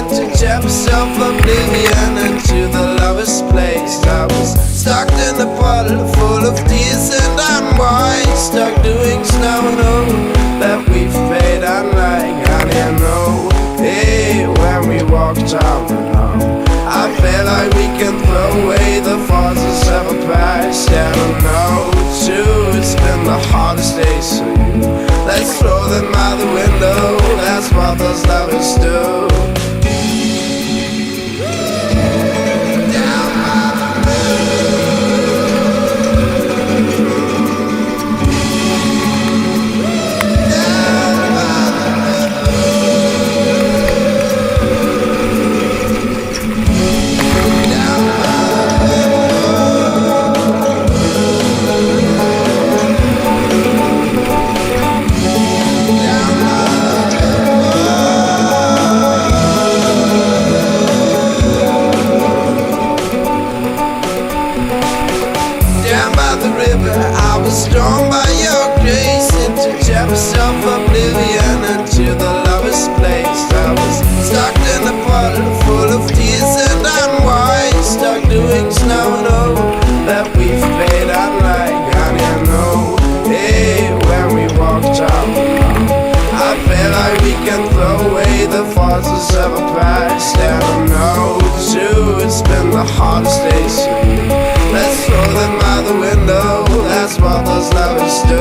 into Jefferson oblivion, into the lowest place. I was stuck in a bottle full of tears and unwind, stuck doing snow that we've paid unlike honey and know. Hey, when we walked out alone, I feel like we can throw away the forces of a past. Yeah, I know too, it's been the hardest days for you. Let's throw them out the window, that's what those lovers do. I was drawn by your grace into Jefferson oblivion, into the lowest place. I was stuck in a bottle full of tears and unwind, stuck doing snow that we've played unlike honey and know. Hey, when we walked out alone, I feel like we can throw away the forces of a past. And I know too, it's been the hardest days for you. Let's throw them out the window, that's what those lovers do.